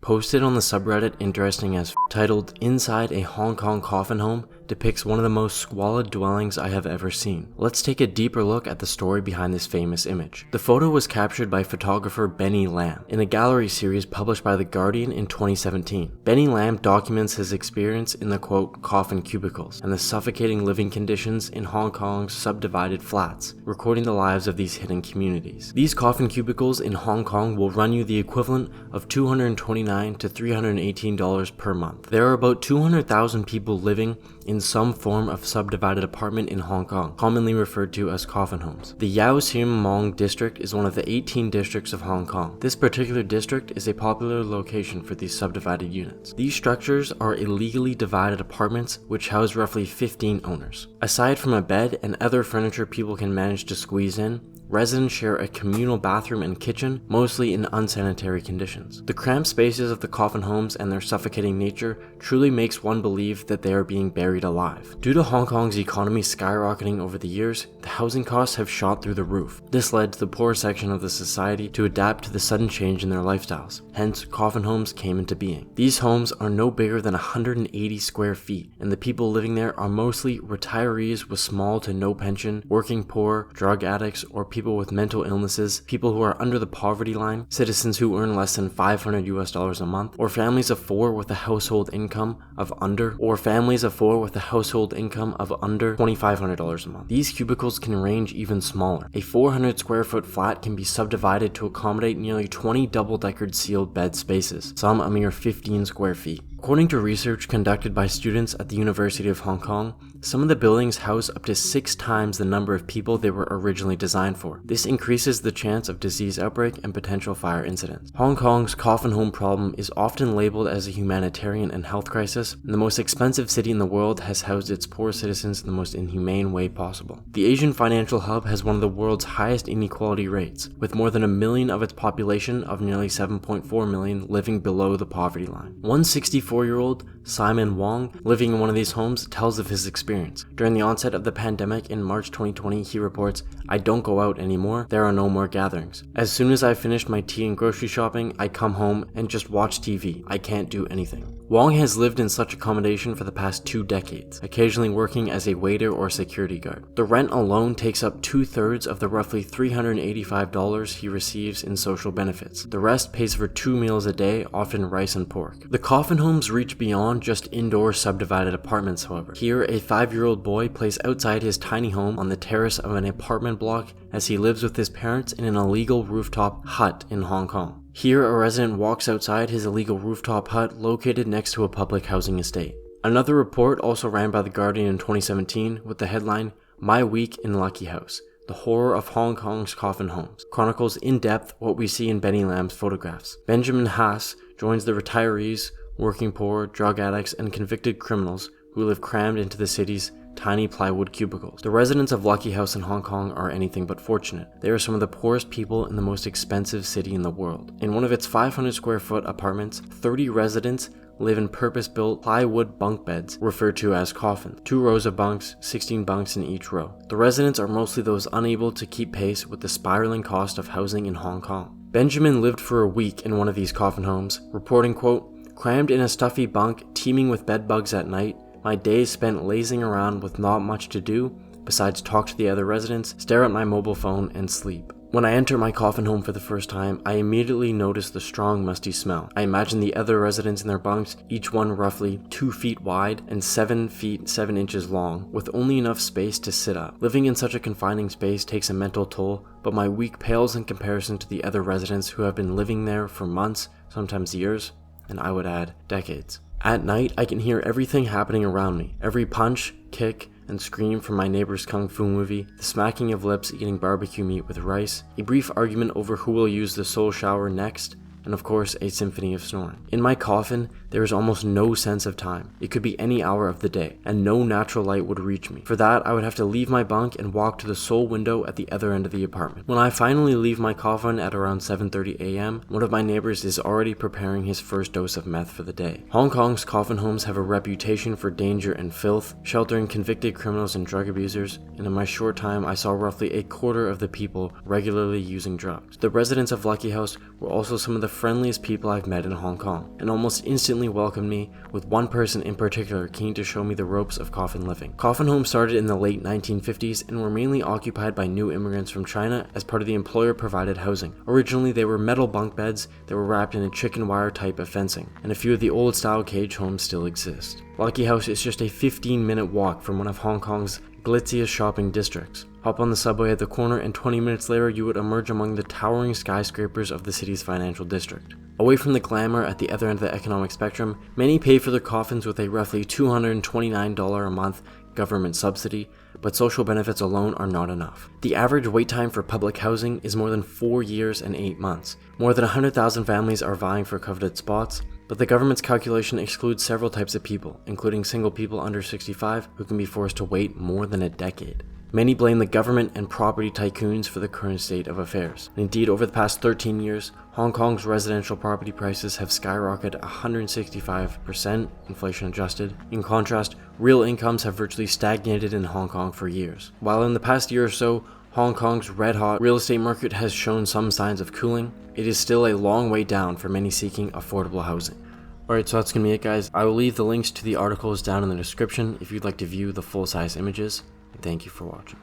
posted on the subreddit Interesting as titled "Inside a Hong Kong Coffin Home depicts one of the most squalid dwellings I have ever seen." Let's take a deeper look at the story behind this famous image. The photo was captured by photographer Benny Lam in a gallery series published by The Guardian in 2017. Benny Lam documents his experience in the quote coffin cubicles and the suffocating living conditions in Hong Kong's subdivided flats, recording the lives of these hidden communities. These coffin cubicles in Hong Kong will run you the equivalent of $229 to $318 per month. There are about 200,000 people living in some form of subdivided apartment in Hong Kong, commonly referred to as coffin homes. The Yau Sim Mong district is one of the 18 districts of Hong Kong. This particular district is a popular location for these subdivided units. These structures are illegally divided apartments which house roughly 15 owners. Aside from a bed and other furniture people can manage to squeeze in, residents share a communal bathroom and kitchen, mostly in unsanitary conditions. The cramped spaces of the coffin homes and their suffocating nature truly makes one believe that they are being buried alive. Due to Hong Kong's economy skyrocketing over the years, the housing costs have shot through the roof. This led to the poor section of the society to adapt to the sudden change in their lifestyles. Hence, coffin homes came into being. These homes are no bigger than 180 square feet, and the people living there are mostly retirees with small to no pension, working poor, drug addicts, or people with mental illnesses, people who are under the poverty line, citizens who earn less than $500 a month, or families of four with a household income of under $2,500 a month. These cubicles can range even smaller. A 400 square foot flat can be subdivided to accommodate nearly 20 double-deckered sealed bed spaces, some a mere 15 square feet. According to research conducted by students at the University of Hong Kong, some of the buildings house up to 6 times the number of people they were originally designed for. This increases the chance of disease outbreak and potential fire incidents. Hong Kong's coffin home problem is often labeled as a humanitarian and health crisis, and the most expensive city in the world has housed its poor citizens in the most inhumane way possible. The Asian financial hub has one of the world's highest inequality rates, with more than 1 million of its population of nearly 7.4 million living below the poverty line. One 64-year-old, Simon Wong, living in one of these homes, tells of his experience. During the onset of the pandemic in March 2020, he reports, "I don't go out anymore, there are no more gatherings. As soon as I finished my tea and grocery shopping, I come home and just watch TV. I can't do anything." Wong has lived in such accommodation for the past 2 decades, occasionally working as a waiter or security guard. The rent alone takes up 2/3 of the roughly $385 he receives in social benefits. The rest pays for 2 meals a day, often rice and pork. The coffin homes reach beyond just indoor subdivided apartments, however. Here, a 5-year-old boy plays outside his tiny home on the terrace of an apartment block as he lives with his parents in an illegal rooftop hut in Hong Kong. Here, a resident walks outside his illegal rooftop hut located next to a public housing estate. Another report, also ran by The Guardian in 2017, with the headline, "My Week in Lucky House: The Horror of Hong Kong's Coffin Homes," chronicles in depth what we see in Benny Lam's photographs. Benjamin Haas joins the retirees, working poor, drug addicts, and convicted criminals who live crammed into the city's tiny plywood cubicles. The residents of Lucky House in Hong Kong are anything but fortunate. They are some of the poorest people in the most expensive city in the world. In one of its 500 square foot apartments, 30 residents live in purpose-built plywood bunk beds referred to as coffins. 2 rows of bunks, 16 bunks in each row. The residents are mostly those unable to keep pace with the spiraling cost of housing in Hong Kong. Benjamin lived for a week in one of these coffin homes, reporting, quote, "Crammed in a stuffy bunk teeming with bed bugs at night, my days spent lazing around with not much to do besides talk to the other residents, stare at my mobile phone, and sleep. When I enter my coffin home for the first time, I immediately notice the strong musty smell. I imagine the other residents in their bunks, each one roughly 2 feet wide and 7 feet 7 inches long, with only enough space to sit up. Living in such a confining space takes a mental toll, but my week pales in comparison to the other residents who have been living there for months, sometimes years, and I would add decades. At night, I can hear everything happening around me. Every punch, kick, and scream from my neighbor's kung fu movie, the smacking of lips eating barbecue meat with rice, a brief argument over who will use the soul shower next, and of course a symphony of snoring. In my coffin, there is almost no sense of time. It could be any hour of the day, and no natural light would reach me. For that, I would have to leave my bunk and walk to the sole window at the other end of the apartment. When I finally leave my coffin at around 7:30 a.m., one of my neighbors is already preparing his first dose of meth for the day. Hong Kong's coffin homes have a reputation for danger and filth, sheltering convicted criminals and drug abusers, and in my short time, I saw roughly a quarter of the people regularly using drugs. The residents of Lucky House were also some of the friendliest people I've met in Hong Kong, and almost instantly welcomed me, with one person in particular keen to show me the ropes of coffin living. Coffin homes started in the late 1950s and were mainly occupied by new immigrants from China as part of the employer-provided housing. Originally, they were metal bunk beds that were wrapped in a chicken wire type of fencing, and a few of the old-style cage homes still exist. Lucky House is just a 15-minute walk from one of Hong Kong's glitziest shopping districts. Hop on the subway at the corner and 20 minutes later you would emerge among the towering skyscrapers of the city's financial district. Away from the glamour at the other end of the economic spectrum, many pay for their coffins with a roughly $229 a month government subsidy, but social benefits alone are not enough. The average wait time for public housing is more than 4 years and 8 months. More than 100,000 families are vying for coveted spots, but the government's calculation excludes several types of people, including single people under 65 who can be forced to wait more than a decade. Many blame the government and property tycoons for the current state of affairs. And indeed, over the past 13 years, Hong Kong's residential property prices have skyrocketed 165%, inflation adjusted. In contrast, real incomes have virtually stagnated in Hong Kong for years. While in the past year or so, Hong Kong's red-hot real estate market has shown some signs of cooling, it is still a long way down for many seeking affordable housing. Alright, so that's going to be it, guys. I will leave the links to the articles down in the description if you'd like to view the full-size images. Thank you for watching.